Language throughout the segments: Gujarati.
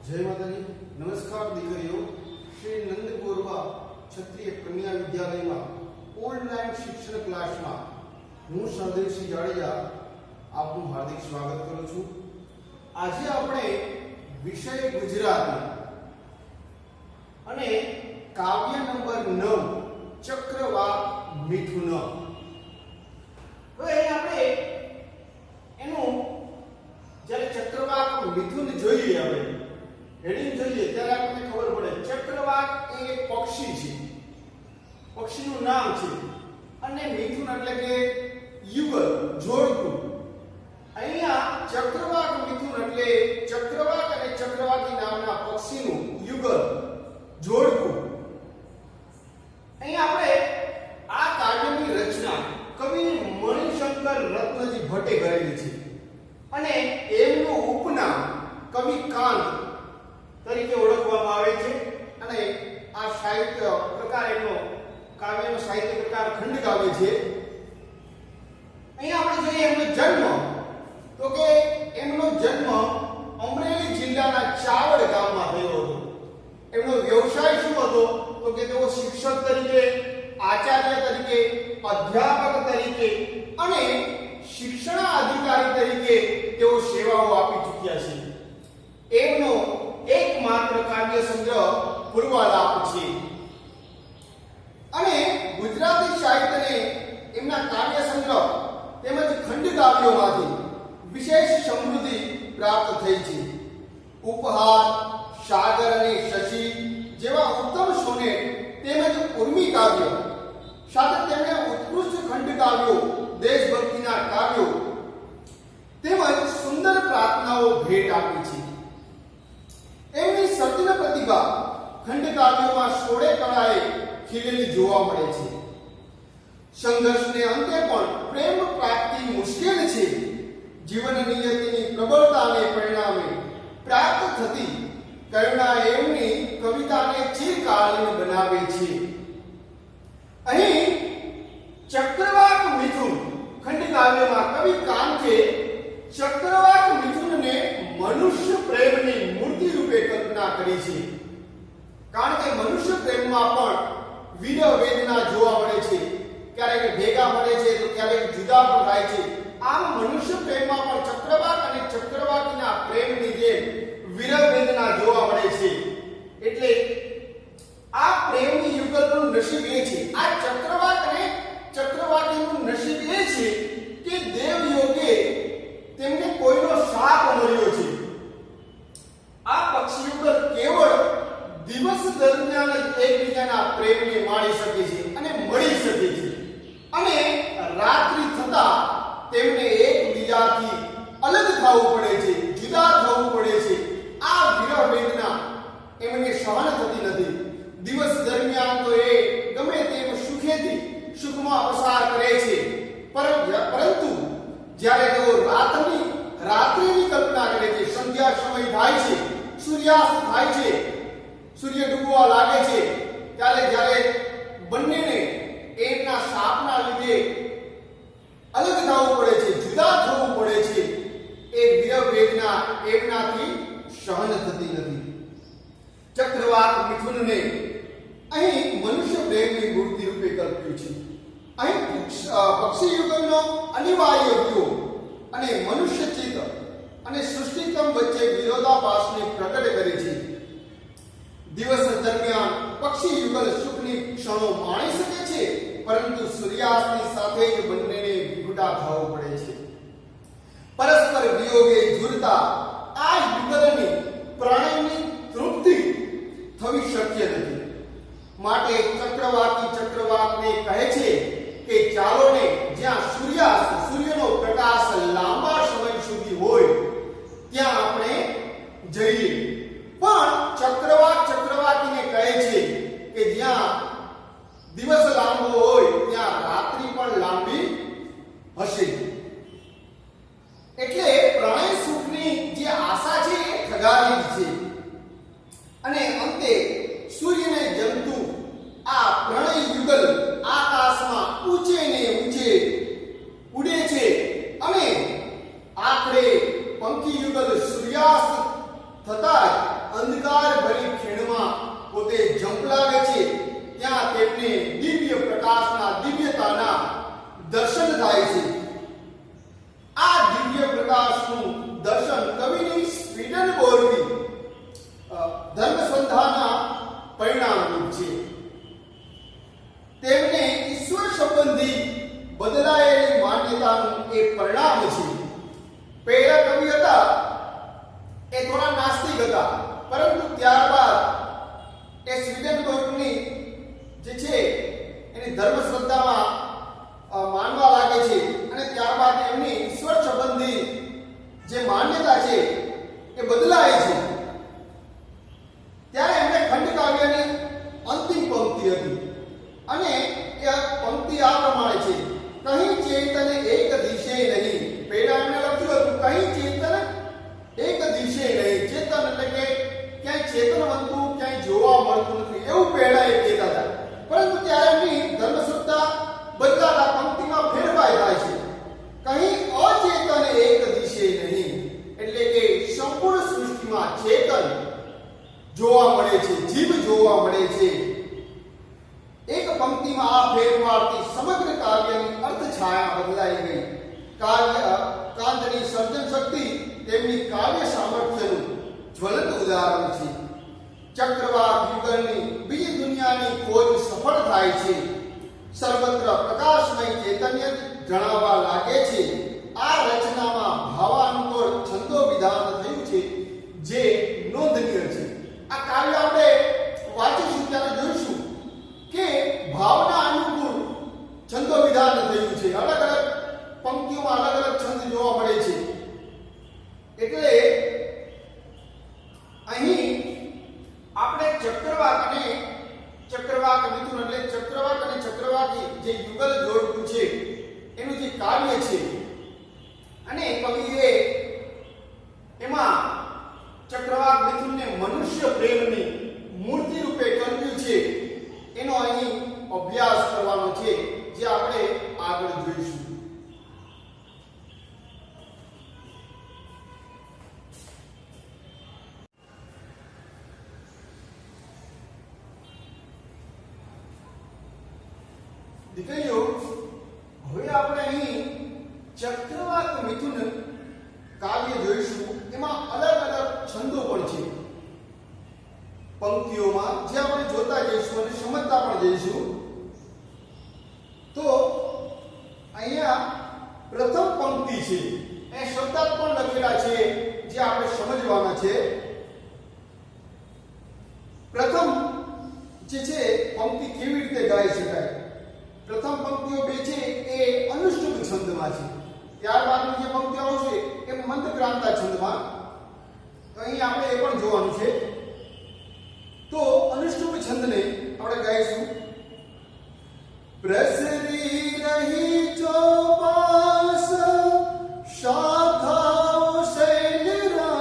जय माताजी। नमस्कार दीकरीओ। श्री नंदगोरवा क्षत्रिय कन्या विद्यालय में ऑनलाइन शिक्षण क्लास में हूँ सहदेव सिंह जाडेजा आपनु हार्दिक स्वागत करूँ छूं। आज आपणे विषय गुजराती अने काव्य नंबर 9 चक्रवाक मिथुन। હવે આપણે એનું જ્યારે ચક્રવાક મિથુન જોઈએ, આપણે હેડિંગ જોઈએ ત્યારે આપણને ખબર પડે ચક્રવાક એ એક પક્ષી છે, પક્ષીનું નામ છે અને મિથુન એટલે કે યુગલ, જોડકું। અહીંયા ચક્રવાક મિથુન એટલે ચક્રવાક અને ચક્રવાકી નામના પક્ષીનું યુગલ, જોડકું। અહીંયા આપણે આ કાવ્યની રચના કવિ મણિશંકર રત્નજી ભટ્ટે કરેલી છે અને એમનું ઉપનામ કવિ કાંત તરીકે ઓળખવામાં આવે છે અને આ સાહિત્ય પ્રકાર એનો કાવ્યનો સાહિત્ય પ્રકાર ખંડકાવ્ય છે। અહીંયા આપણે જોઈએ એમનો જન્મ, તો કે એમનો જન્મ અમરેલી જિલ્લાના ચાવડ ગામમાં થયો હતો। એમનો વ્યવસાય શું હતો તો કે તેઓ શિક્ષક તરીકે, આચાર્ય તરીકે, અધ્યાપક તરીકે અને શિક્ષણ અધિકારી તરીકે તેઓ સેવાઓ આપી ચૂક્યા છે। એમનો એકમાત્ર કાવ્ય સંગ્રહ પૂર્વાલાપ છે અને ગુજરાતી સાહિત્યને એમના કાવ્ય સંગ્રહ તેમજ ખંડ કાવ્યોમાંથી વિશેષ સમૃદ્ધિ પ્રાપ્ત થઈ છે। ઉપહાર, સાગર અને શશી જેવા ઉત્તમ સોનેટ તેમજ ઉર્મી કાવ્યો સાથે તેમણે ઉત્કૃષ્ટ ખંડ કાવ્યો, દેશભક્તિના કાવ્યો તેમજ સુંદર પ્રાર્થનાઓ ભેટ આપી છે। એમની સર્જન પ્રતિભા ખંડ કાવ્યોમાં સોળે કળાએ ખીલેલી જોવા મળે છે। સંઘર્ષને અંતે પણ પ્રેમ પ્રાપ્તિ મુશ્કેલ છે। જીવન નિયતિની પ્રબળતાને પરિણામે પ્રાપ્ત થતી કરુણા એમની કવિતાને ચિરકાલીન બનાવે છે। અહીં ચક્રવાક મિથુન ખંડ કાવ્યમાં કવિ કાંતે ચક્રવાક મિથુનને મનુષ્ય પ્રેમની મૂર્તિ રૂપે કલ્પના કરી છે, કારણ કે મનુષ્ય પ્રેમમાં પણ વિરહ વેદના જોવા મળે છે, ક્યારેક ભેગા મળે છે તો ક્યારેક જુદા પણ થાય છે। આમ મનુષ્ય પ્રેમમાં પણ ચક્રવાક અને ચક્રવાકીના પ્રેમની જેમ વિરહ વેદના જોવા મળે છે। એટલે આ પ્રેમની યુગલનું નસીબ એ છે, આ ચક્રવાક અને ચક્રવાકીનું નસીબ એ છે કે દેવયોગે તેમને કોઈનો શાપ મળ્યો છે। આ પક્ષી યુગલ કેવળ દિવસ દરમિયાન જ એકબીજાના પ્રેમને માણી શકે છે અને મળી શકે છે અને રાત્રિ થતા તેમને એકબીજાથી અલગ થવું પડે છે, જુદા થવું પડે છે। આ વિરહ વેદના એમને સહન થતી નથી। દિવસ દરમિયાન તો એ ગમે તેમ સુખેથી સુખમાં પસાર કરે છે, પરંતુ જ્યારે તેઓ રાત્રિની કલ્પના કરે છે, સંધ્યા સમય થાય છે, સૂર્યાસ્ત થાય છે, સૂર્ય ડૂબવા લાગે છે, ત્યારે જ્યારે બંનેને એમના શાપના લીધે અલગ થવું પડે છે, જુદા થવું પડે છે, એ વિરહ વેદના એમનાથી સહન થતી નથી। ચક્રવાક મિથુનને અહીં મનુષ્ય પ્રેમની મૂર્તિ રૂપે કલ્પ્યું છે। અહીં પક્ષી યુગલનો અનિવાર્ય વિયોગ અને મનુષ્ય ચિત્ત અને સૃષ્ટિક્રમ વચ્ચે વિરોધાભાસને પ્રગટ કરે છે। દિવસ દરમિયાન પક્ષી યુગલ સુખની ક્ષણો માણી શકે છે, પરંતુ સૂર્યાસ્તની સાથે જ બંનેને વિખૂટા થવું પડે છે। પરસ્પર વિયોગે ઝૂરતા આ યુગલની પ્રણયની તૃપ્તિ થવી શક્ય નથી। માટે ચક્રવાકી ચક્રવાકને કહે છે કે ચાલો ને જ્યાં સૂર્યાસ્ત, સૂર્યનો પ્રકાશ લાંબા સમય સુધી હોય ત્યાં આપણે જઈએ। પણ ચક્રવાક ચક્રવાકીને કહે છે કે જ્યાં દિવસ લાંબો હોય ત્યાં રાત્રિ પણ લાંબી હશે। એટલે પ્રણય સુખની જે આશા છે એ ઠગારી છે અને અંતે સૂર્યને જંતુ આ પ્રણય યુગલ આકાશમાં ઊંચે ને ઊંચે ઉડે છે અને આખરે પંખી યુગલ સૂર્યાસ્ત થતા અંધકાર ભરી ખીણમાં પોતે ઝંપલાવે છે ત્યાં તેમને દિવ્ય પ્રકાશના દિવ્યતાના દર્શન થાય છે. આ દિવ્ય પ્રકાશનું દર્શન કવિની સ્વીડન બોરવી ધર્મસંધાના પરિણામરૂપ છે. તેમને ઈશ્વર સંબંધી બદલાયેલી માન્યતાનું એ પરિણામ છે. પહેલા કવિ હતા એ થોડા નાસ્તિક હતા, પરંતુ ત્યારબાદ એ સ્વીડનબર્ગની જે છે એની ધર્મ શ્રદ્ધામાં માનવા લાગે છે અને ત્યારબાદ એમની ઈશ્વર સંબંધી જે માન્યતા છે એ બદલાય છે. ત્યારે એમને ખંડકાવ્યની અંતિમ પંક્તિ હતી અને એ પંક્તિ આ પ્રમાણે છે: કહી ચેતન એક દિશે નહીં. પહેલા એમણે લખ્યું હતું કહી ચેતન એક દિશે નહીં. ચેતન એટલે કે ક્યાંય ચેતનવંતું ક્યાંય જોવા મળતું નથી, એવું પહેલા એ કહેતા હતા. પરંતુ ત્યારે એમની ધર્મશ્રદ્ધા બદલાતા પંક્તિમાં ફેરફાર થાય છે. કહી અચેતન એક દિશે નહીં, એટલે કે સંપૂર્ણ સૃષ્ટિમાં ચેતન જોવા મળે છે, જીવ જોવા મળે છે. એક પંક્તિમાં આ ફેરફારથી સમગ્ર કાવ્યની અર્થ છાયા બદલાઈ ગઈ. કાંતની સર્જન શક્તિ તેમની કાવ્ય સામર્થ્યનું જ્વલંત ઉદાહરણ છે. ચક્રવાત યુગલની બીજી દુનિયાની ખોજ સફળ થાય છે. સર્વત્ર પ્રકાશમય ચૈતન્ય જણાવવા લાગે છે. આ રચનામાં ભાવાનુકૂળ છંદો વિધાન થયું છે જે નોંધનીય છે. આ કાવ્ય આપણે વાંચીશું ત્યારે જોઈશું કે ભાવના અનુકૂળ છંદો વિધાન થયું છે. અલગ અલગ પંક્તિઓમાં અલગ અલગ છંદ જોવા મળે છે. એટલે અહીં આપણે ચક્રવાક અને ચક્રવાક મિથુન એટલે ચક્રવાક અને ચક્રવાકી જે યુગલ જોડકું છે એનું જે કાવ્ય છે અને કવિએ એમાં ચક્રવાક મિથુનને મનુષ્ય પ્રેમની મૂર્તિ રૂપે કર્યું છે એનો અહીં અભ્યાસ કરવાનો છે, જે આપણે આગળ જોઈશું. દીકરીઓ, હવે આપણે અહીં ચક્રવાક મિથુન કાવ્ય જોઈશું. એમાં અલગ અલગ છંદો પણ છે પંક્તિઓમાં, જે આપણે જોતા જઈશું અને સમજતા પણ જઈશું. તો અહીંયા પ્રથમ પંક્તિ છે એ શબ્દાર્થ પણ લખેલા છે જે આપણે સમજવાના છે. પ્રથમ જે છે પંક્તિ કેવી રીતે ગાઈ શકાય? પ્રથમ પંક્તિઓ બે છે એ અનુષ્ટુપ છંદમાં છે. ત્યારબાદની જે પંક્તિઓ આવશે એ મંદક્રાંતા છંદમાં. તો અહીં આપણે એ પણ જોવાનું છે. તો અનુષ્ટુપ છંદને આપણે ગાઈશું. પ્રસરી રહી ચોપાસ શાખાઓ શૈલરાજની,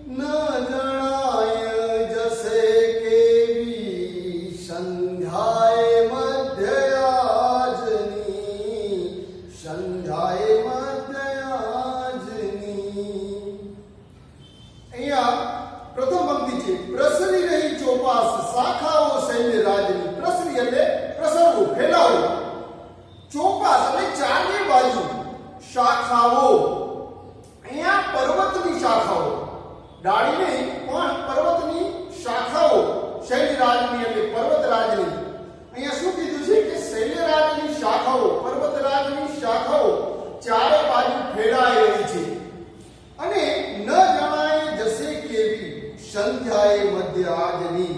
ન જણાય જશે કેવી સંધ્યાએ મધ્યયાજની, સંધ્યાએ મધ્યયાજની. અહીંયા પ્રથમ પંક્તિ છે પ્રસરી રહી ચોપાસ શાખાઓ શૈલરાજની. પ્રસરી એટલે પ્રસરવું, ફેલાવવું. ચોપાસ એટલે ચારે બાજુ. શાખાઓ અહીંયા પર્વતની શાખાઓ, ડાળી નહીં પણ પર્વતની શાખાઓ. શૈલરાજની એટલે પર્વતરાજની. અહીંયા શું કીધું છે કે શૈલરાજની શાખાઓ, પર્વતરાજની શાખાઓ ચારે બાજુ ફેલાઈ રહી છે અને ન જણાય જશે કેવી સંધ્યાએ મધ્ય આજની.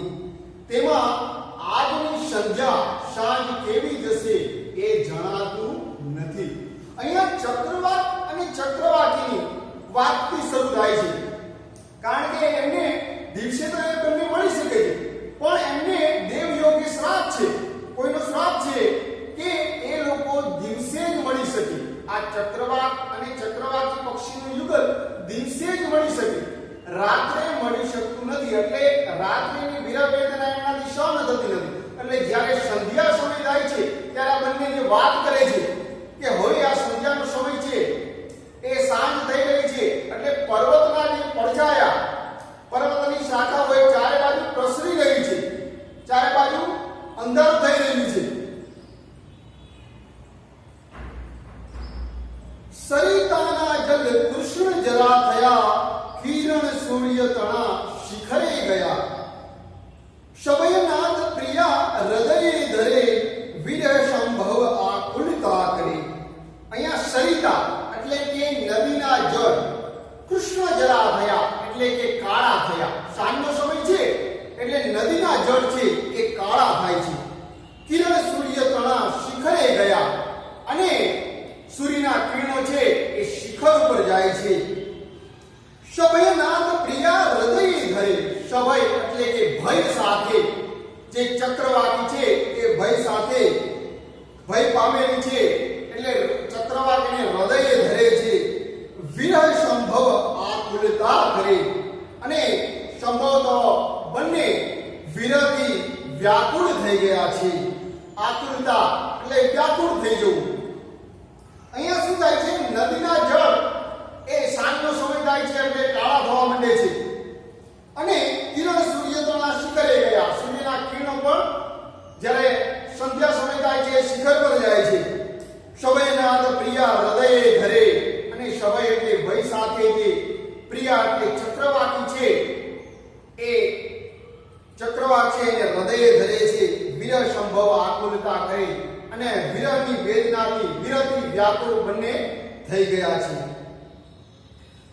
તેમાં આજની સંધ્યા સાંજ કેવી જશે એ જણાતું નથી. અહીંયા ચક્રવાક અને ચક્રવાકીની વાતથી શરૂ થાય છે, કારણ કે એમને દિવસે તો એ બંને મળી શકે છે, પણ એમને દેવયોગી શ્રાપ છે, કોઈનો શ્રાપ છે કે એ લોકો દિવસે જ મળી શકે. આ ચક્રવાક અને ચક્રવાકી પક્ષીનું યુગલ દિવસે જ મળી શકે, રાત્રે મળી શકતું નથી. એટલે રાત્રિની વિરહ વેદના એમનાથી સહન થતી નથી. એટલે જ્યારે સંધ્યા સમય થાય છે ત્યારે આ બંને જે વાત કરે છે કે હવે આ સંધ્યાનો સમય છે, એ સાંજ થઈ રહી છે, એટલે પર્વતના જે પડછાયા કિરણ સૂર્ય તણા શિખરે ગયા શબયનાથ પ્રિયા હૃદયે ધરે વિરહ સંભવ આકુલતા કરે. અહીંયા સરિતા એટલે કે નદીના જળ કૃષ્ણ જરા થયા એટલે કે કાળા થયા. સાંજનો સમય છે એટલે નદીના જળ છે એ કાળા થાય છે. કિરણ સૂર્ય તણા શિખરે ગયા અને સૂર્યના કિરણો છે એ શિખર ઉપર જાય છે. શભયનાથ પ્રિયા હૃદયે ધરે. શભય એટલે કે ભય સાથે, જે ચક્રવાકી છે એ ભય સાથે ભય પામેલી છે એટલે ચક્રવાકીને હૃદયે ધરે છે. વિરહ સંભવ આકુલતા કરે અને સંભવતઃ બંને વિરહથી વ્યાકુળ થઈ ગયા છે. આકુલતા એટલે વ્યાકુળ થઈ જવું. અહીંયા શું થાય છે? નદીના જળ એ સાંજનો સમય થાય છે એટલે કાળા થવા માંડે છે અને કિરણ સૂર્ય તણા શિખરે ગયા. સૂર્યના કિરણો પણ જ્યારે સંધ્યા સમય થાય છે શિખર પર જાય છે. શબયનાથ પ્રિયા હૃદયે ધરે અને શબય એટલે ભય સાથે, જે પ્રિયા એટલે ચક્રવાકી છે એ ચક્રવાક છે એને હૃદયે ધરે છે. વિરહ સંભવ આકુલતા કરે અને વિરહની વેદનાથી વિરહથી વ્યાકુળ બંને થઈ ગયા છે.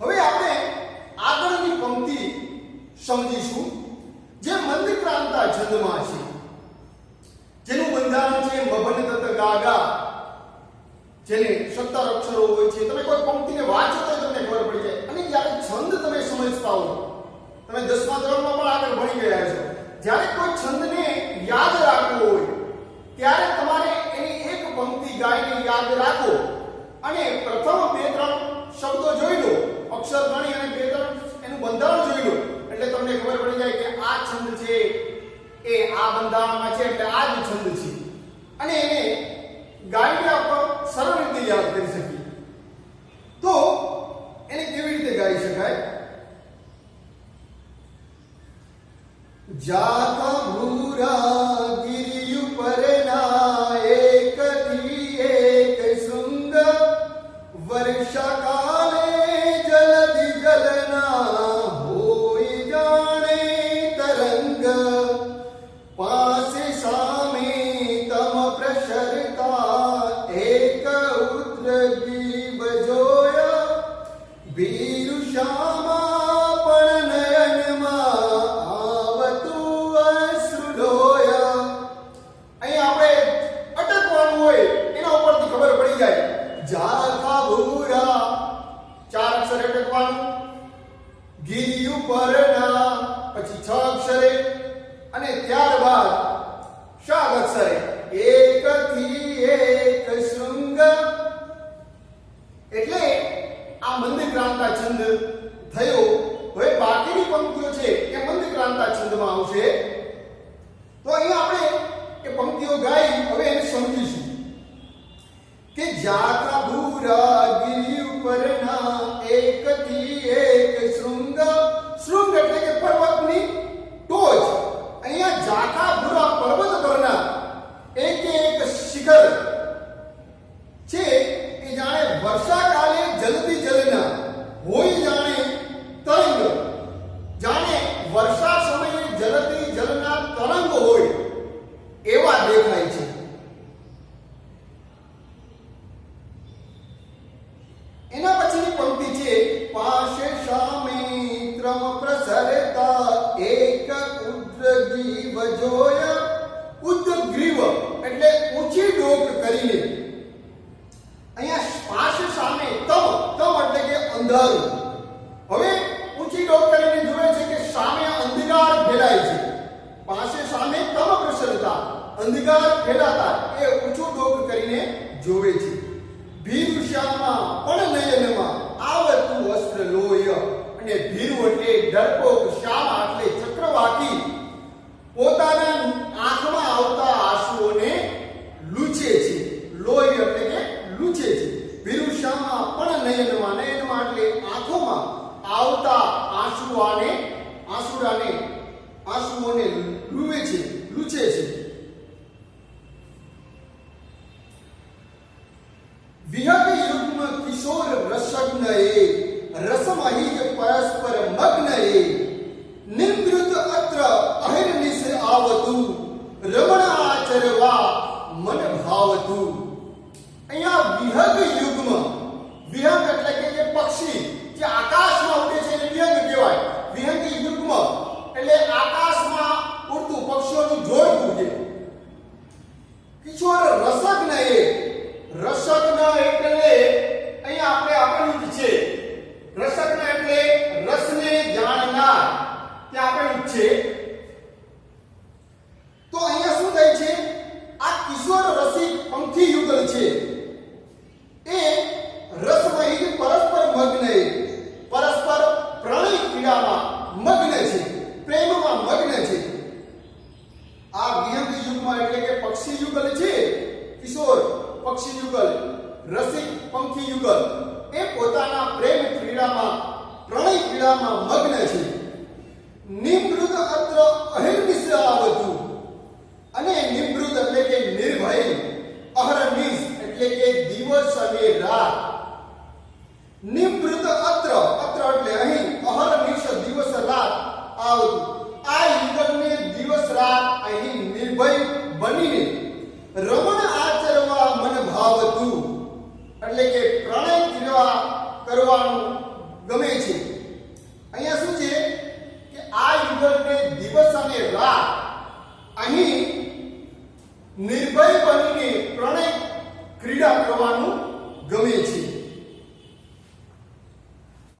હવે આપણે આગળની પંક્તિ સમજીશું જે મંદક્રાંતા છંદમાં છે, જેનું બંધારણ છે મભન તત ગાગા, જેને 17 અક્ષરો હોય છે. તમે કોઈ પંક્તિને વાંચો તો તમને ખબર પડી જાય અને જ્યારે છંદ તમે સમજતા હો, તમે 10મા ધોરણમાં પણ આગળ ભણી ગયા છો, જ્યારે કોઈ છંદને યાદ રાખવો હોય ત્યારે તમારે એની એક પંક્તિ ગાઈને યાદ રાખો અને પ્રથમ 2-3 શબ્દો જોઈ લો, અક્ષર ગણી અને 2-3 એનું બંધારણ જોઈ લો એટલે તમને ખબર પડી જાય કે આ છંદ છે એ આ બંધારણમાં છે એટલે આ જ છંદ છે અને એને ગાઈને આપણે સરળ રીતે યાદ કરી શકીએ. તો એને કેવી રીતે ગાઈ શકાય? જાતા ભૂરા ગિરિ ઉપરના એકથી એક શૃંગ વર્ષા કાલે જલધિ જલના હોય જાણે તરંગ પાસે સામે તમ પ્રસરતા એક ઉદ્રગી બજોયા ભીરુ શ્યામા પણ નયનમાં આવતું અશ્રુલોયા. અહીં આપણે અટકવાનું હોય એના ઉપરથી ખબર પડી જાય. જાતા ભૂરા 4 અક્ષરે અટકવાનું, ગિરિ ઉપરના પછી 6 અક્ષરે અને ત્યારબાદ 7 અક્ષરે એકથી એક શૃંગ. એટલે આ મંદક્રાંતા છંદ થયો. હવે બાકીની પંક્તિઓ છે એ મંદક્રાંતા છંદમાં આવશે. તો અહીંયા આપણે એ પંક્તિઓ ગાઈ હવે એને સમજીશું કે જાતા ભૂરા ગિરિ ઉપરના એકથી એક શૃંગ. શૃંગ એટલે કે પર્વતની ટોચ. અહીંયા જાતા ભૂરા પર્વત પરના એક શિખર છે એ જાણે વર્ષા કાલે જલતી જલના હોય જાણે તરંગ. જાણે વર્ષા સમયે જલતી જલના તરંગ હોય એવા દેખાય છે. એના પછીની પંક્તિ છે પાસે સામે ત્રમ પ્રસરતા એક ઉદ્રગી વજોયા. ઉદ્ગ્રીવ એટલે ઊંચી ડોક કરીને. અહીંયા પાસે સામે તમ એટલે કે અંધારું. હવે ઊંચી ડોક કરીને જોવે છે કે સામે અંધકાર ફેલાય છે. પાસે સામે તમ પ્રસરતા અંધકાર ફેલાતા એ ઊંચું ડોક કરીને જોવે છે. ભીરુ શ્યામા પણ નયનમાં આવતું અસ્ત્ર લોય. અને ભીરુ એટલે ડરપોક, શ્યામા એટલે ચક્રવાકી પોતાના આંખમાં આવતા આંસુઓને લૂછે છે. લોય એટલે કે લૂછે છે. ભીરુ શ્યામા પણ નયનમાં, નયનમાં એટલે આંખોમાં આવતા આંસુઓને લૂવે છે, લૂછે છે. વિહગ યુગ્મ કિશોર રસગ્ન એ રસમહિજ પરસ્પર ક્રીડામાં મગ્ન છે. નિમૃત અત્ર અહિર્નિશ આવતું, અને નિમૃત એટલે કે નિર્ભય, અહર્નિશ એટલે કે દિવસ અને રાત. નિમૃત અત્ર એટલે અહીં, અહર્નિશ દિવસ રાત આવતું. આ યુગલને દિવસ રાત અહીં નિર્ભય બનીને રમણ આચરવા મન ભાવતું, એટલે કે પ્રણય ક્રિયા કરવાનું ગમે છે. અહીંયા શું છે કે આ યુગલને દિવસ અને રાત અહીં નિર્ભય બનીને પ્રણય ક્રીડા કરવાનું ગમે છે.